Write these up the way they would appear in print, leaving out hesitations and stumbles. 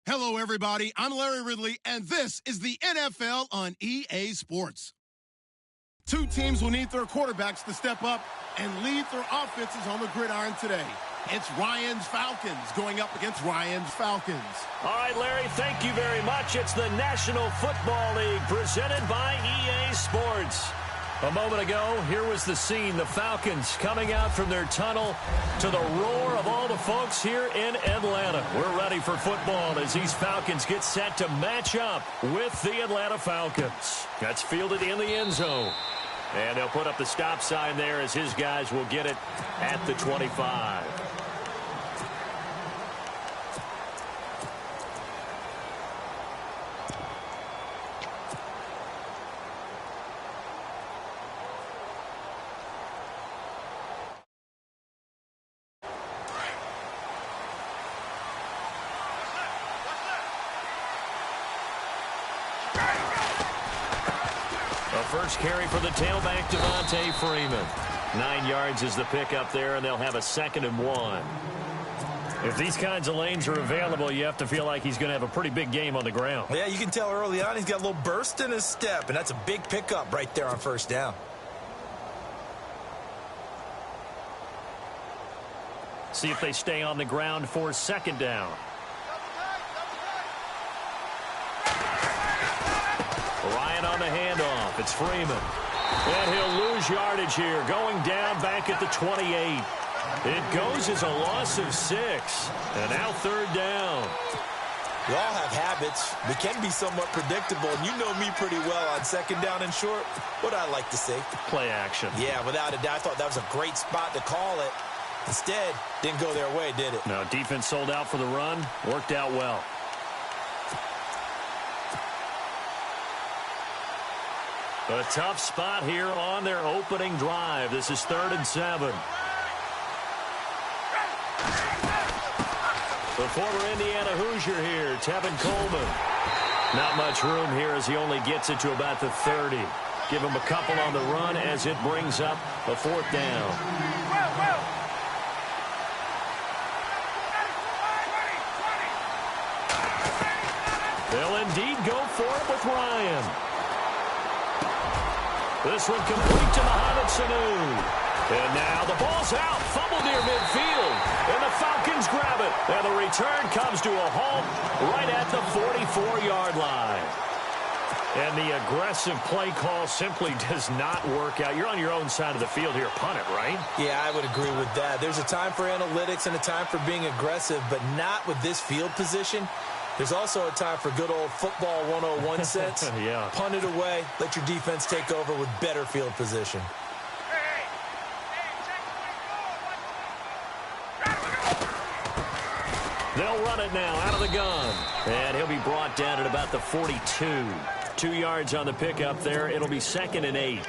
Hello, everybody. I'm Larry Ridley, and this is the NFL on EA Sports. Two teams will need their quarterbacks to step up and lead their offenses on the gridiron today. It's Ryan's Falcons going up against Ryan's Falcons. All right, Larry, thank you very much. It's the National Football League presented by EA Sports. A moment ago, here was the scene. The Falcons coming out from their tunnel to the roar of all the folks here in Atlanta. We're ready for football as these Falcons get set to match up with the Atlanta Falcons. That's fielded in the end zone. And they'll put up the stop sign there as his guys will get it at the 25. First carry for the tailback, Devontae Freeman. 9 yards is the pickup there, and they'll have a 2nd and 1. If these kinds of lanes are available, you have to feel like he's going to have a pretty big game on the ground. Yeah, you can tell early on he's got a little burst in his step, and that's a big pickup right there on first down. See if they stay on the ground for 2nd down. Ryan on the handoff. It's Freeman. And he'll lose yardage here. Going down back at the 28. It goes as a loss of 6. And now 3rd down. We all have habits. We can be somewhat predictable. And you know me pretty well on 2nd down and short. What I like to say? Play action. Yeah, without a doubt. I thought that was a great spot to call it. Instead, didn't go their way, did it? No, defense sold out for the run. Worked out well. A tough spot here on their opening drive. This is 3rd and 7. The former Indiana Hoosier here, Tevin Coleman. Not much room here as he only gets it to about the 30. Give him a couple on the run as it brings up a 4th down. They'll indeed go for it with Ryan. This one complete to Mohamed Sanu. And now the ball's out. Fumbled near midfield. And the Falcons grab it. And the return comes to a halt right at the 44-yard line. And the aggressive play call simply does not work out. You're on your own side of the field here. Punt it, right? Yeah, I would agree with that. There's a time for analytics and a time for being aggressive, but not with this field position. There's also a time for good old football 101 sense. Yeah. Punt it away. Let your defense take over with better field position. They'll run it now out of the gun. And he'll be brought down at about the 42. 2 yards on the pickup there. It'll be 2nd and 8.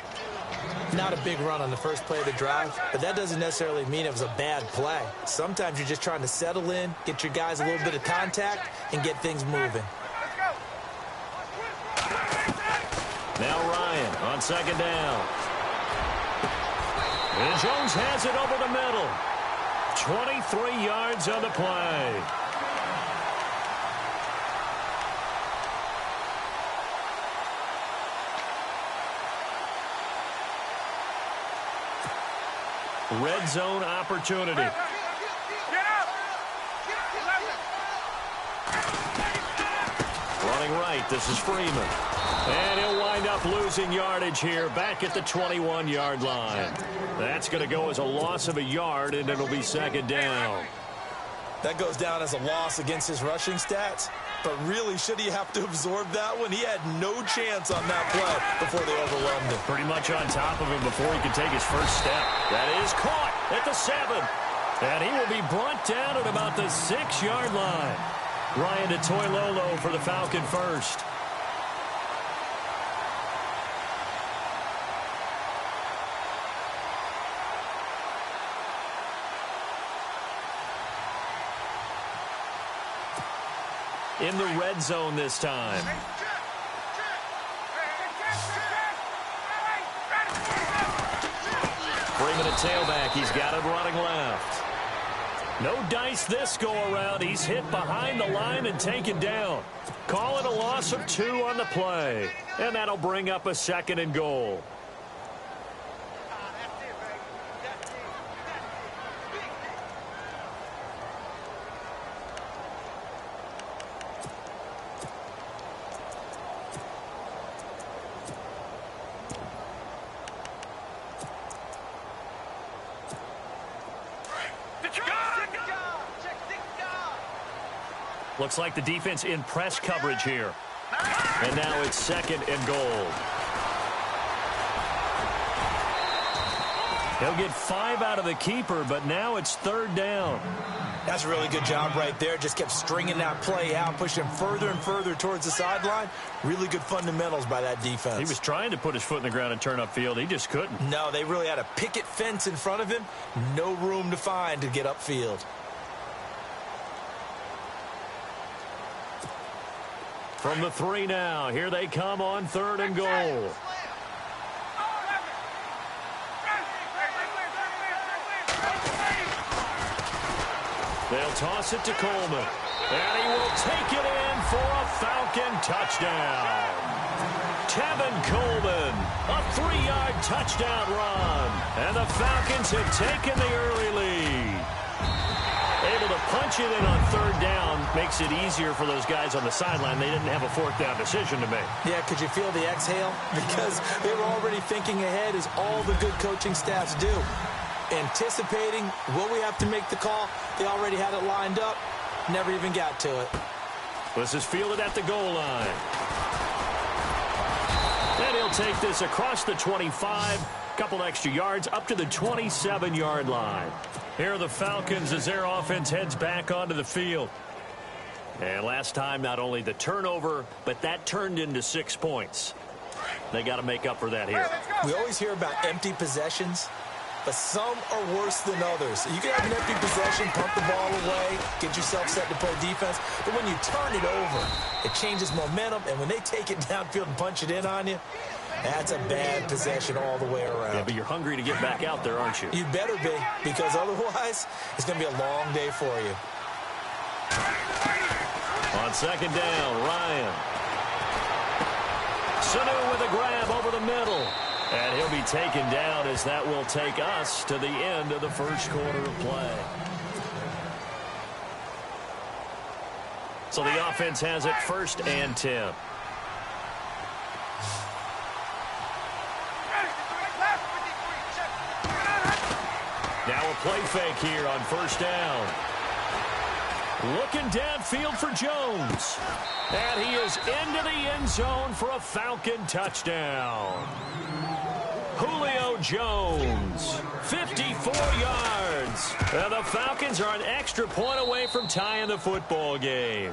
Not a big run on the first play of the drive, but that doesn't necessarily mean it was a bad play. Sometimes you're just trying to settle in, get your guys a little bit of contact, and get things moving. Now Ryan on 2nd down. And Jones has it over the middle. 23 yards on the play. Red zone opportunity. Running right, this is Freeman. And he'll wind up losing yardage here back at the 21-yard line. That's going to go as a loss of a yard, and it'll be 2nd down. That goes down as a loss against his rushing stats. But really, should he have to absorb that one? He had no chance on that play before they overwhelmed him. Pretty much on top of him before he could take his first step. That is caught at the 7. And he will be brought down at about the 6-yard line. Ryan to Toilolo for the Falcon first. In the red zone this time. Freeman at tailback. He's got it running left. No dice this go-around. He's hit behind the line and taken down. Call it a loss of 2 on the play. And that'll bring up a 2nd and goal. Looks like the defense in press coverage here. And now it's 2nd and goal. He'll get 5 out of the keeper, but now it's 3rd down. That's a really good job right there. Just kept stringing that play out, pushing him further and further towards the sideline. Really good fundamentals by that defense. He was trying to put his foot in the ground and turn upfield. He just couldn't. No, they really had a picket fence in front of him. No room to find to get upfield. From the 3 now, here they come on 3rd and goal. They'll toss it to Coleman. And he will take it in for a Falcon touchdown. Tevin Coleman, a 3-yard touchdown run. And the Falcons have taken the early lead. Able to punch it in on 3rd down makes it easier for those guys on the sideline. They didn't have a 4th down decision to make. Yeah, could you feel the exhale? Because they were already thinking ahead, as all the good coaching staffs do. Anticipating, will we have to make the call? They already had it lined up. Never even got to it. This is fielded at the goal line. And he'll take this across the 25. Couple extra yards up to the 27-yard line. Here are the Falcons as their offense heads back onto the field. And last time, not only the turnover, but that turned into 6 points. They got to make up for that here. We always hear about empty possessions, but some are worse than others. You can have an empty possession, pump the ball away, get yourself set to play defense, but when you turn it over, it changes momentum, and when they take it downfield and punch it in on you, that's a bad possession all the way around. Yeah, but you're hungry to get back out there, aren't you? You better be, because otherwise, it's going to be a long day for you. On 2nd down, Ryan. Sanu with a grab over the middle. And he'll be taken down as that will take us to the end of the first quarter of play. So the offense has it 1st and 10. Now a play fake here on 1st down. Looking downfield for Jones. And he is into the end zone for a Falcon touchdown. Julio Jones, 54 yards. And the Falcons are an extra point away from tying the football game.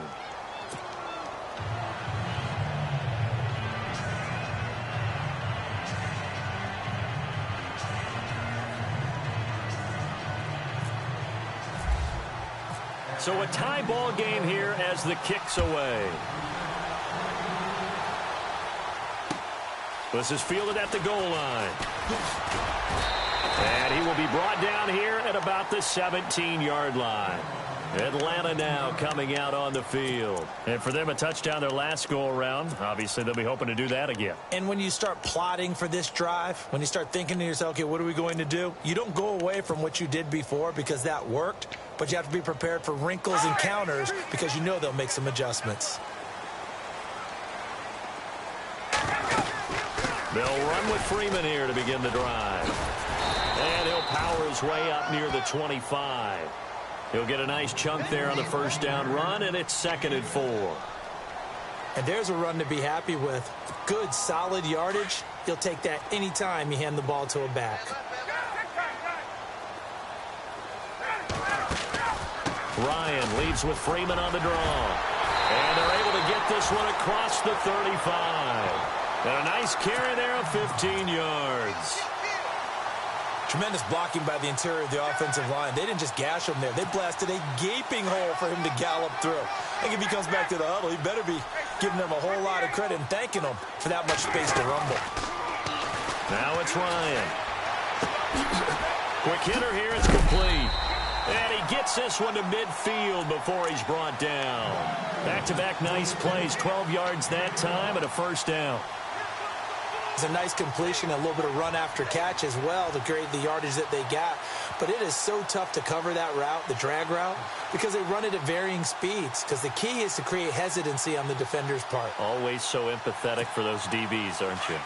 So a tie ball game here as the kick's away. This is fielded at the goal line. And he will be brought down here at about the 17-yard line. Atlanta now coming out on the field. And for them, a touchdown their last go-around. Obviously, they'll be hoping to do that again. And when you start plotting for this drive, when you start thinking to yourself, okay, what are we going to do? You don't go away from what you did before because that worked, but you have to be prepared for wrinkles and counters because you know they'll make some adjustments. They'll run with Freeman here to begin the drive. And he'll power his way up near the 25. He'll get a nice chunk there on the 1st down run, and it's 2nd and 4. And there's a run to be happy with. Good, solid yardage. You'll take that anytime you hand the ball to a back. Ryan leads with Freeman on the draw. And they're able to get this one across the 35. And a nice carry there of 15 yards. Tremendous blocking by the interior of the offensive line. They didn't just gash him there. They blasted a gaping hole for him to gallop through. I think if he comes back to the huddle, he better be giving them a whole lot of credit and thanking them for that much space to rumble. Now it's Ryan. Quick hitter here. It's complete. And he gets this one to midfield before he's brought down. Back-to-back nice plays, 12 yards that time and a first down. It's a nice completion, a little bit of run after catch as well to create the yardage that they got. But it is so tough to cover that route, the drag route, because they run it at varying speeds. Because the key is to create hesitancy on the defender's part. Always so empathetic for those DBs, aren't you?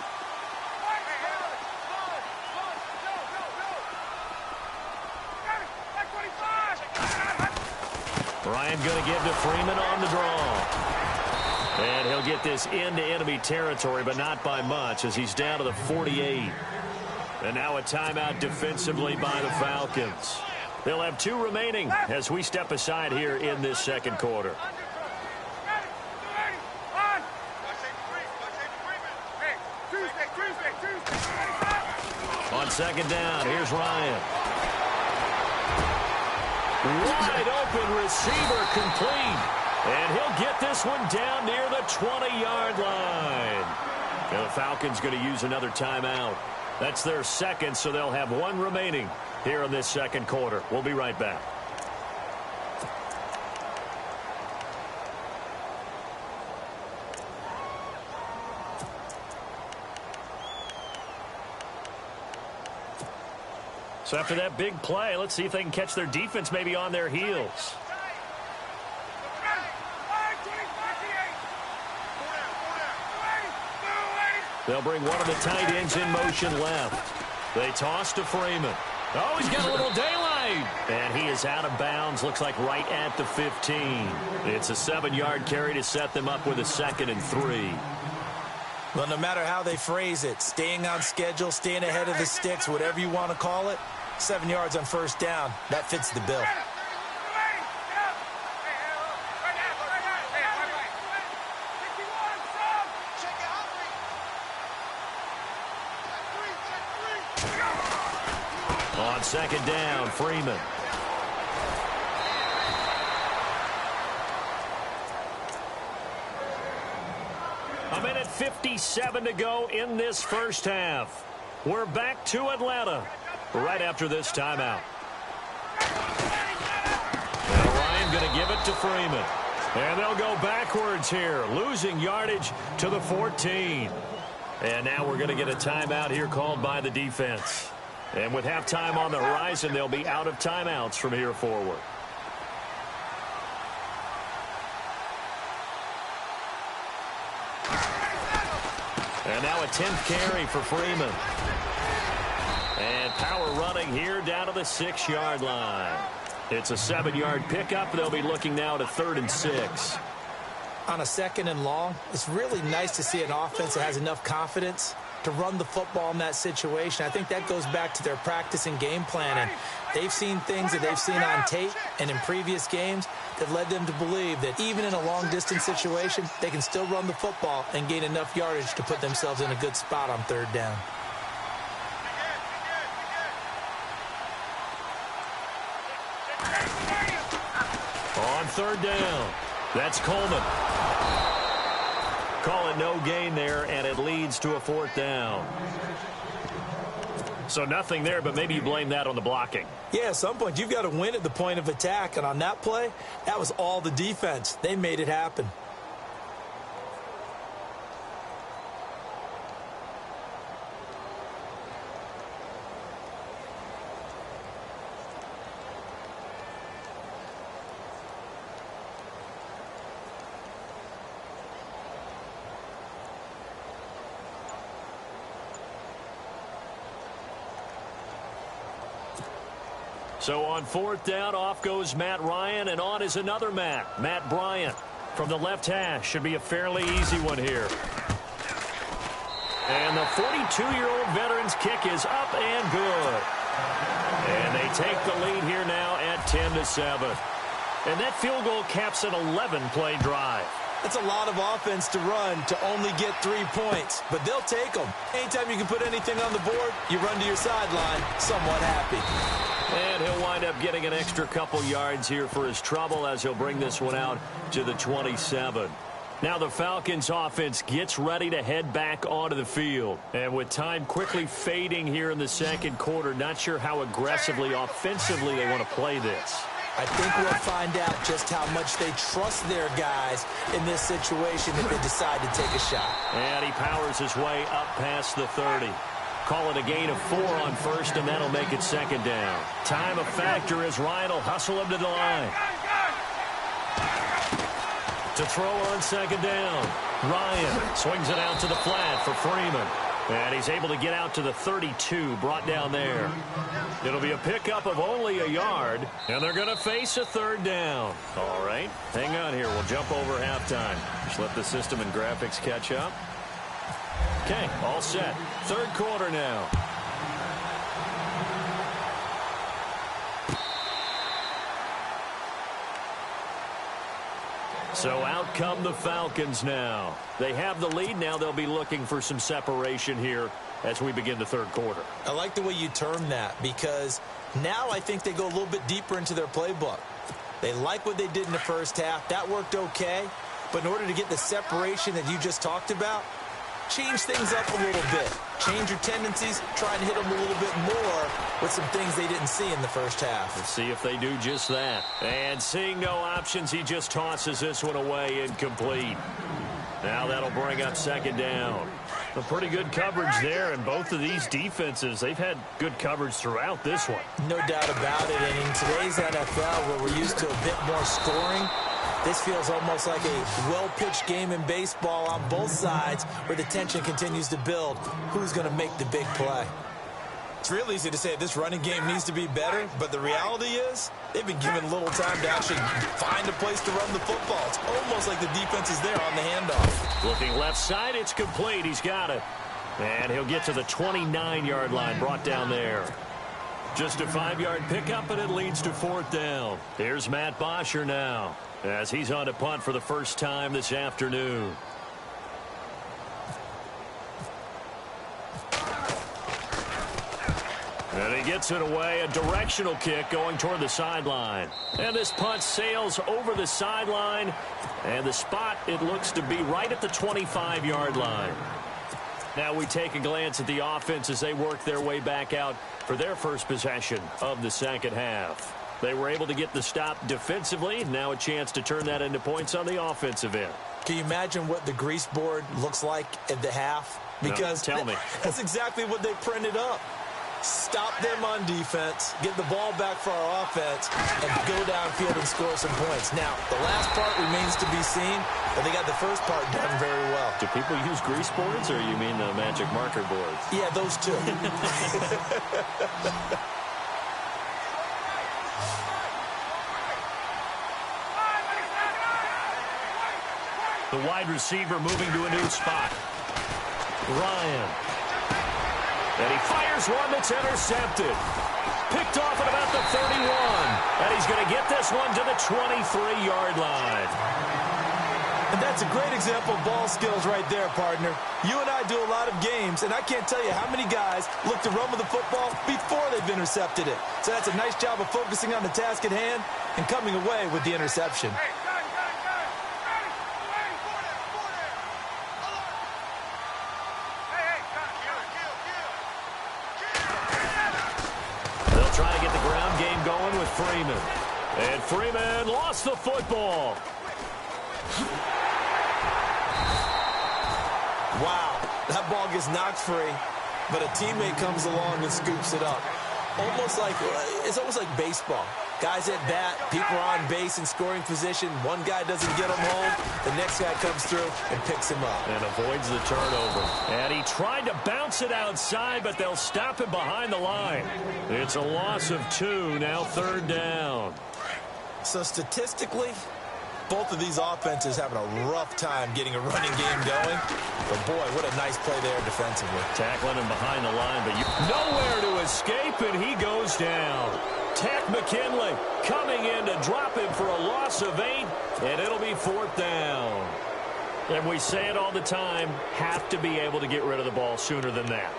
Ryan going to give to Freeman on the draw. And he'll get this into enemy territory, but not by much as he's down to the 48. And now a timeout defensively by the Falcons. They'll have 2 remaining as we step aside here in this second quarter. On second down, here's Ryan. Wide open receiver complete. And he'll get this one down near the 20-yard line. And the Falcons going to use another timeout. That's their second, so they'll have 1 remaining here in this second quarter. We'll be right back. So after that big play, let's see if they can catch their defense maybe on their heels. They'll bring one of the tight ends in motion left. They toss to Freeman. Oh, he's got a little daylight. And he is out of bounds, looks like right at the 15. It's a 7-yard carry to set them up with a 2nd and 3. Well, no matter how they phrase it, staying on schedule, staying ahead of the sticks, whatever you want to call it, 7 yards on first down, that fits the bill. On second down, Freeman. A minute 57 to go in this first half. We're back to Atlanta right after this timeout. Now Ryan going to give it to Freeman. And they'll go backwards here, losing yardage to the 14. And now we're going to get a timeout here called by the defense. And with halftime on the horizon, they'll be out of timeouts from here forward. And now a 10th carry for Freeman. And power running here down to the 6-yard line. It's a 7-yard pickup. They'll be looking now to 3rd and 6. On a 2nd and long, it's really nice to see an offense that has enough confidence to run the football in that situation. I think that goes back to their practice and game planning. They've seen things that they've seen on tape and in previous games that led them to believe that even in a long-distance situation, they can still run the football and gain enough yardage to put themselves in a good spot on 3rd down. On 3rd down, that's Coleman. Call it no gain there, and it leads to a 4th down. So nothing there, but maybe you blame that on the blocking. Yeah, at some point, you've got to win at the point of attack. And on that play, that was all the defense. They made it happen. So on 4th down, off goes Matt Ryan, and on is another Matt Bryant. From the left hash, should be a fairly easy one here. And the 42-year-old veteran's kick is up and good. And they take the lead here now at 10-7. And that field goal caps an 11-play drive. That's a lot of offense to run to only get 3 points, but they'll take them. Anytime you can put anything on the board, you run to your sideline somewhat happy. And he'll wind up getting an extra couple yards here for his trouble as he'll bring this one out to the 27. Now the Falcons offense gets ready to head back onto the field. And with time quickly fading here in the second quarter, not sure how aggressively, offensively they want to play this. I think we'll find out just how much they trust their guys in this situation if they decide to take a shot. And he powers his way up past the 30. Call it a gain of 4 on first, and that'll make it second down. Time a factor as Ryan will hustle him to the line. To throw on second down. Ryan swings it out to the flat for Freeman. And he's able to get out to the 32, brought down there. It'll be a pickup of only a yard, and they're going to face a third down. All right, hang on here. We'll jump over halftime. Just let the system and graphics catch up. Okay, all set. Third quarter now. So out come the Falcons now. They have the lead now. They'll be looking for some separation here as we begin the third quarter. I like the way you term that because now I think they go a little bit deeper into their playbook. They like what they did in the first half. That worked okay. But in order to get the separation that you just talked about, change things up a little bit. Change your tendencies. Try and hit them a little bit more with some things they didn't see in the first half. Let's see if they do just that. And seeing no options, he just tosses this one away, incomplete. Now that'll bring up second down. A pretty good coverage there, and both of these defenses, they've had good coverage throughout this one. No doubt about it. And in today's NFL, where we're used to a bit more scoring, this feels almost like a well-pitched game in baseball on both sides where the tension continues to build. Who's going to make the big play? It's real easy to say this running game needs to be better, but the reality is they've been given a little time to actually find a place to run the football. It's almost like the defense is there on the handoff. Looking left side, it's complete. He's got it. And he'll get to the 29-yard line, brought down there. Just a 5-yard pickup, and it leads to fourth down. Here's Matt Bosher now, as he's on to punt for the first time this afternoon. And he gets it away, a directional kick going toward the sideline. And this punt sails over the sideline, and the spot, it looks to be right at the 25-yard line. Now we take a glance at the offense as they work their way back out for their first possession of the second half. They were able to get the stop defensively. Now a chance to turn that into points on the offensive end. Can you imagine what the grease board looks like at the half? Because no, tell me. That's exactly what they printed up. Stop them on defense, get the ball back for our offense, and go downfield and score some points. Now, the last part remains to be seen, but they got the first part done very well. Do people use grease boards, or you mean the magic marker boards? Yeah, those two. The wide receiver moving to a new spot. Ryan. And he fires one that's intercepted. Picked off at about the 31. And he's going to get this one to the 23-yard line. And that's a great example of ball skills right there, partner. You and I do a lot of games, and I can't tell you how many guys look to run with the football before they've intercepted it. So that's a nice job of focusing on the task at hand and coming away with the interception. Trying to get the ground game going with Freeman. And Freeman lost the football. Wow, that ball gets knocked free, but a teammate comes along and scoops it up. It's almost like baseball. Guys at bat, people are on base in scoring position. One guy doesn't get him home. The next guy comes through and picks him up. And avoids the turnover. And he tried to bounce it outside, but they'll stop him behind the line. It's a loss of 2, now third down. So statistically, both of these offenses having a rough time getting a running game going. But boy, what a nice play there defensively. Tackling him behind the line, but nowhere to escape, and he goes down. Tech McKinley coming in to drop him for a loss of 8, and it'll be fourth down. And we say it all the time, have to be able to get rid of the ball sooner than that.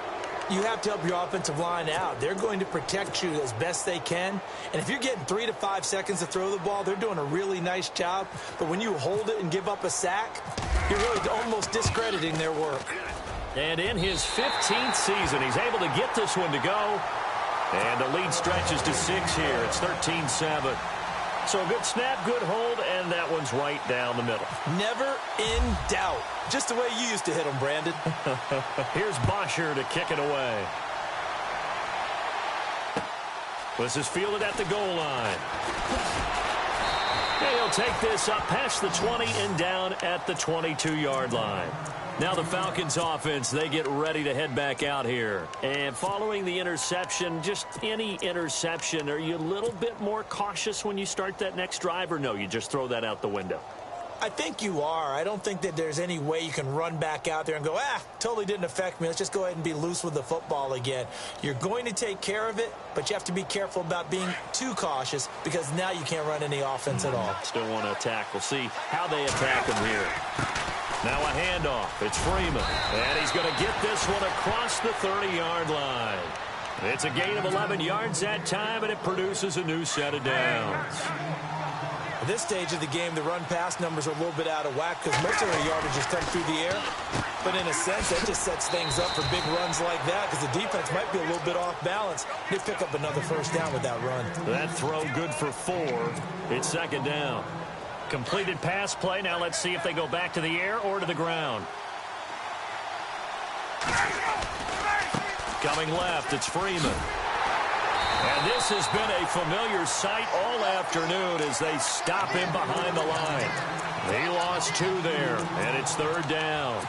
You have to help your offensive line out. They're going to protect you as best they can. And if you're getting 3 to 5 seconds to throw the ball, they're doing a really nice job. But when you hold it and give up a sack, you're really almost discrediting their work. And in his 15th season, he's able to get this one to go. And the lead stretches to 6 here. It's 13-7. So good snap, good hold, and that one's right down the middle. Never in doubt. Just the way you used to hit them, Brandon. Here's Bosher to kick it away. This is fielded at the goal line. And he'll take this up past the 20 and down at the 22-yard line. Now the Falcons offense, they get ready to head back out here. And following the interception, just any interception, are you a little bit more cautious when you start that next drive, or no, you just throw that out the window? I think you are. I don't think that there's any way you can run back out there and go, totally didn't affect me. Let's just go ahead and be loose with the football again. You're going to take care of it, but you have to be careful about being too cautious because now you can't run any offense at all. Still want to attack. We'll see how they attack him here. Now a handoff. It's Freeman. And he's going to get this one across the 30-yard line. It's a gain of 11 yards that time, and it produces a new set of downs. At this stage of the game, the run-pass numbers are a little bit out of whack because most of their yardages come through the air. But in a sense, that just sets things up for big runs like that because the defense might be a little bit off balance. They pick up another first down with that run. That throw good for 4. It's second down. Completed pass play. Now let's see if they go back to the air or to the ground. Coming left, it's Freeman. And this has been a familiar sight all afternoon as they stop him behind the line. He lost 2 there, and it's third down.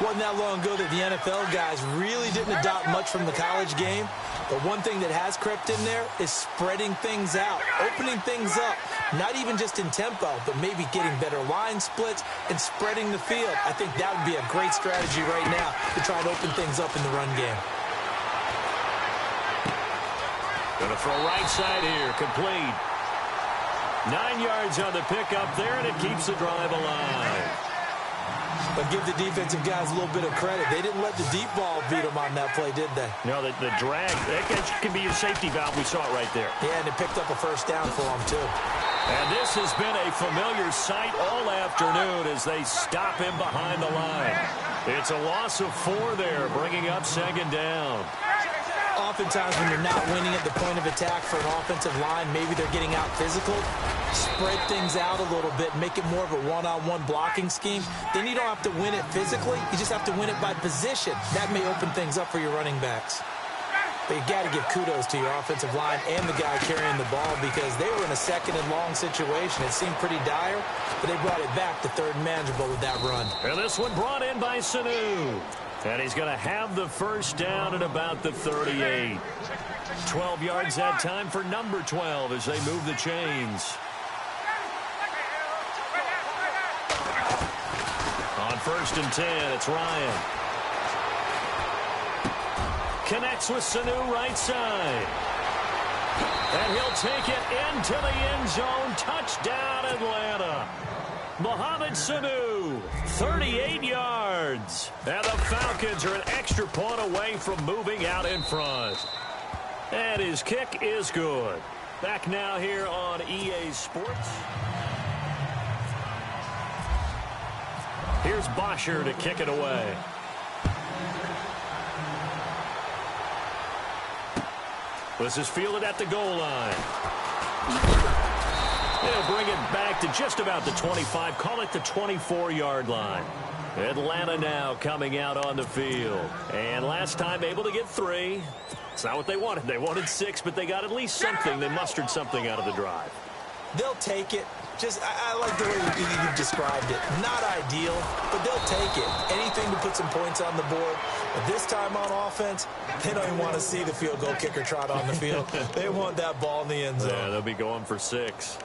Wasn't that long ago that the NFL guys really didn't adopt much from the college game. But one thing that has crept in there is spreading things out, opening things up, not even just in tempo, but maybe getting better line splits and spreading the field. I think that would be a great strategy right now to try and open things up in the run game. Going to throw right side here, complete. 9 yards on the pickup there, and it keeps the drive alive. But give the defensive guys a little bit of credit. They didn't let the deep ball beat them on that play, did they? No, the drag, that can be your safety valve. We saw it right there. Yeah, and it picked up a first down for them, too. And this has been a familiar sight all afternoon as they stop him behind the line. It's a loss of 4 there, bringing up second down. Oftentimes when you're not winning at the point of attack for an offensive line, maybe they're getting out physical, spread things out a little bit, make it more of a one-on-one blocking scheme. Then you don't have to win it physically. You just have to win it by position. That may open things up for your running backs. But you got to give kudos to your offensive line and the guy carrying the ball because they were in a second and long situation. It seemed pretty dire, but they brought it back to third and manageable with that run. And this one brought in by Sanu. And he's going to have the first down at about the 38. 12 yards that time for number 12 as they move the chains. On first and 10, it's Ryan. Connects with Sanu right side. And he'll take it into the end zone. Touchdown, Atlanta. Mohamed Sanu, 38 yards. And the Falcons are an extra point away from moving out in front. And his kick is good. Back now here on EA Sports. Here's Bosher to kick it away. This is fielded at the goal line. They'll bring it back to just about the 25. Call it the 24-yard line. Atlanta now coming out on the field. And last time able to get 3. It's not what they wanted. They wanted 6, but they got at least something. They mustered something out of the drive. They'll take it. I like the way you described it. Not ideal, but they'll take it. Anything to put some points on the board. But this time on offense, they don't even want to see the field goal kicker trot on the field. They want that ball in the end zone. Yeah, they'll be going for 6.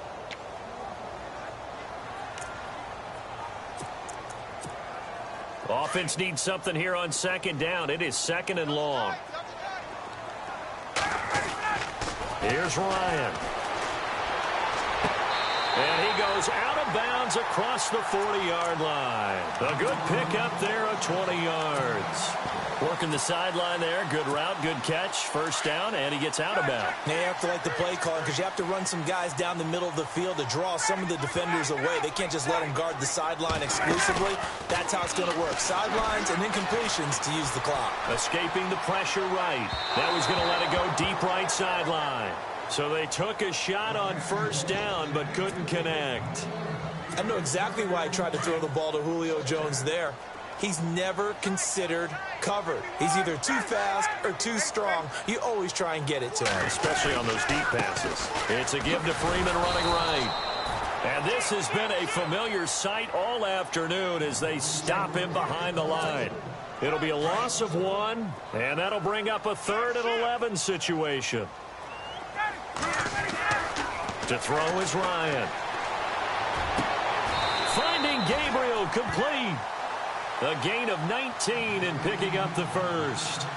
Offense needs something here on second down. It is second and long. Here's Ryan. And he goes out of bounds across the 40-yard line. A good pickup there of 20 yards. Working the sideline there. Good route, good catch. First down, and he gets out of bounds. Now you have to like the play calling because you have to run some guys down the middle of the field to draw some of the defenders away. They can't just let them guard the sideline exclusively. That's how it's going to work. Sidelines and then completions to use the clock. Escaping the pressure right. That was going to let it go deep right sideline. So they took a shot on first down but couldn't connect. I know exactly why I tried to throw the ball to Julio Jones there. He's never considered covered. He's either too fast or too strong. You always try and get it to him. Especially on those deep passes. It's a give to Freeman running right. And this has been a familiar sight all afternoon as they stop him behind the line. It'll be a loss of 1, and that'll bring up a 3rd and 11 situation. To throw is Ryan. Finding Gabriel complete. A gain of 19 and picking up the first.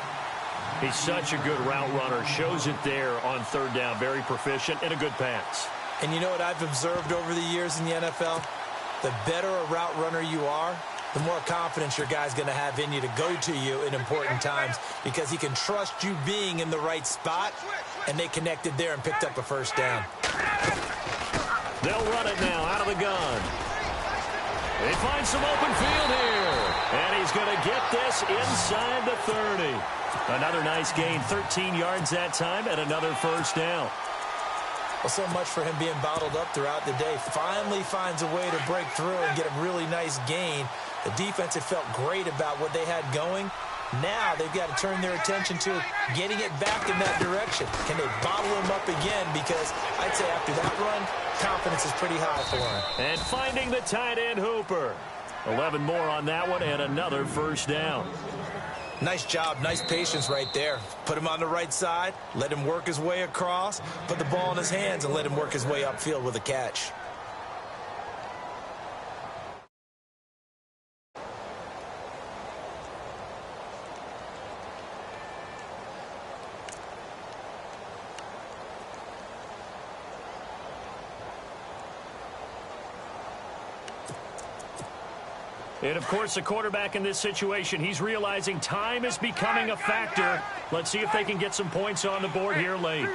He's such a good route runner. Shows it there on 3rd down. Very proficient and a good pass. And you know what I've observed over the years in the NFL? The better a route runner you are, the more confidence your guy's going to have in you to go to you in important times because he can trust you being in the right spot, and they connected there and picked up a first down. They'll run it now out of the gun. They find some open field here. And he's going to get this inside the 30. Another nice gain, 13 yards that time, and another first down. Well, so much for him being bottled up throughout the day. Finally finds a way to break through and get a really nice gain. The defense had felt great about what they had going. Now they've got to turn their attention to getting it back in that direction. Can they bottle him up again? Because I'd say after that run, confidence is pretty high for him. And finding the tight end Hooper. 11 more on that one and another first down. Nice job, nice patience right there. Put him on the right side, let him work his way across, put the ball in his hands and let him work his way upfield with a catch. And, of course, the quarterback in this situation, he's realizing time is becoming a factor. Let's see if they can get some points on the board here late.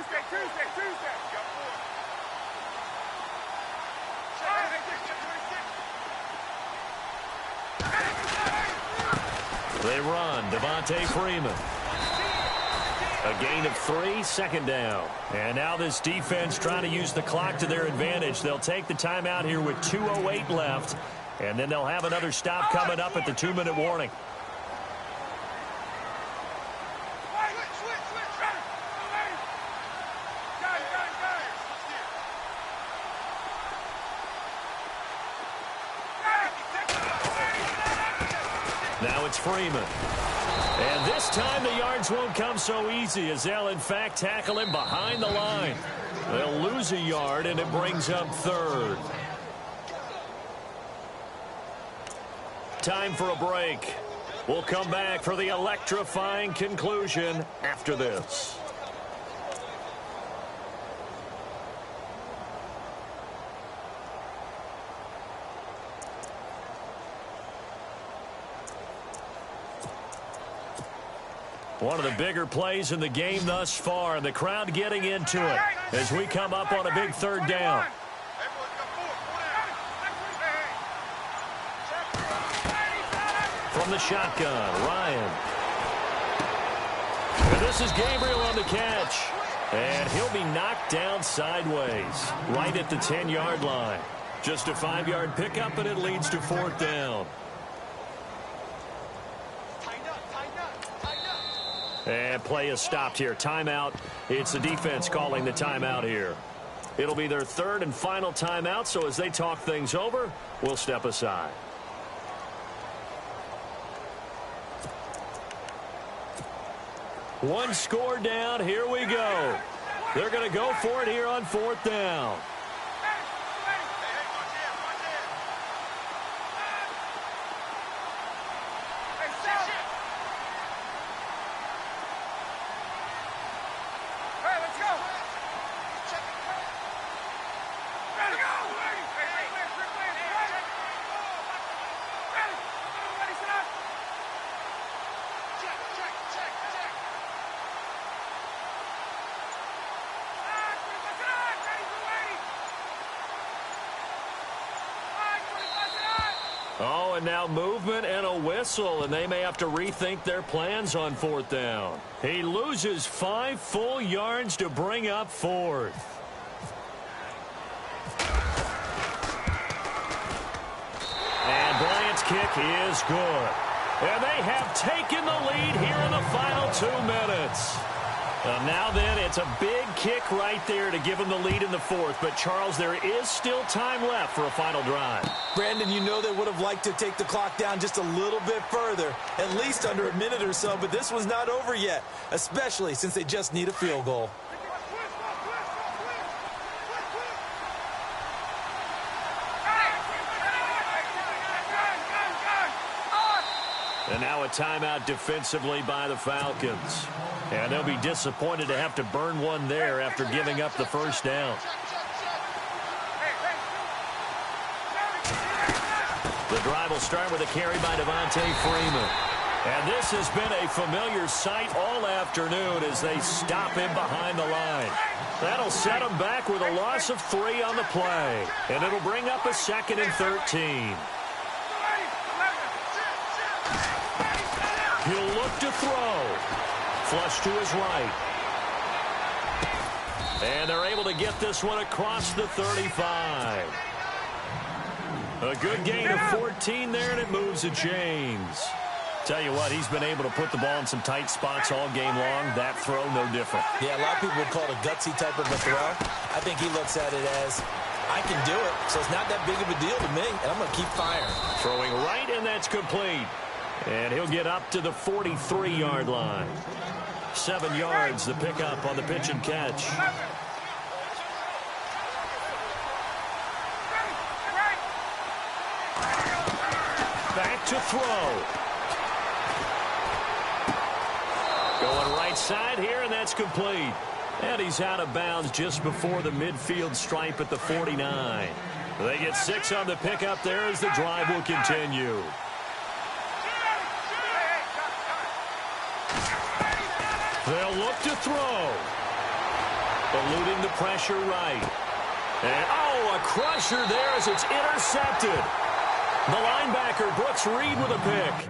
They run. Devontae Freeman. A gain of 3, 2nd down. And now this defense trying to use the clock to their advantage. They'll take the timeout here with 2:08 left. And then they'll have another stop coming up at the 2-minute warning. Now it's Freeman. And this time the yards won't come so easy as they'll, in fact, tackle him behind the line. They'll lose a yard, and it brings up 3rd. Time for a break. We'll come back for the electrifying conclusion after this. One of the bigger plays in the game thus far, and the crowd getting into it as we come up on a big 3rd down. From the shotgun, Ryan. And this is Gabriel on the catch. And he'll be knocked down sideways, right at the 10-yard line. Just a 5-yard pickup, and it leads to 4th down. And play is stopped here. Timeout. It's the defense calling the timeout here. It'll be their 3rd and final timeout, so as they talk things over, we'll step aside. One score down. Here we go. They're going to go for it here on 4th down. Oh, and now movement and a whistle, and they may have to rethink their plans on fourth down. He loses 5 full yards to bring up fourth. And Bryant's kick is good. And they have taken the lead here in the final 2 minutes. Now then, it's a big kick right there to give them the lead in the fourth. But, Charles, there is still time left for a final drive. Brandon, you know they would have liked to take the clock down just a little bit further, at least under a minute or so. But this was not over yet, especially since they just need a field goal. And now a timeout defensively by the Falcons. And they'll be disappointed to have to burn one there after giving up the first down. The drive will start with a carry by Devontae Freeman. And this has been a familiar sight all afternoon as they stop him behind the line. That'll set him back with a loss of 3 on the play. And it'll bring up a 2nd and 13. He'll look to throw. Flush to his right. And they're able to get this one across the 35. A good gain of 14 there, and it moves the chains. Tell you what, he's been able to put the ball in some tight spots all game long. That throw, no different. Yeah, a lot of people would call it a gutsy type of a throw. I think he looks at it as, I can do it, so it's not that big of a deal to me, and I'm going to keep firing. Throwing right, and that's complete. And he'll get up to the 43-yard line. 7 yards, the pickup on the pitch and catch. Back to throw. Going right side here, and that's complete. And he's out of bounds just before the midfield stripe at the 49. They get 6 on the pickup there as the drive will continue. They'll look to throw. Eluding the pressure right. And, oh, a crusher there as it's intercepted. The linebacker, Brooks Reed, with a pick.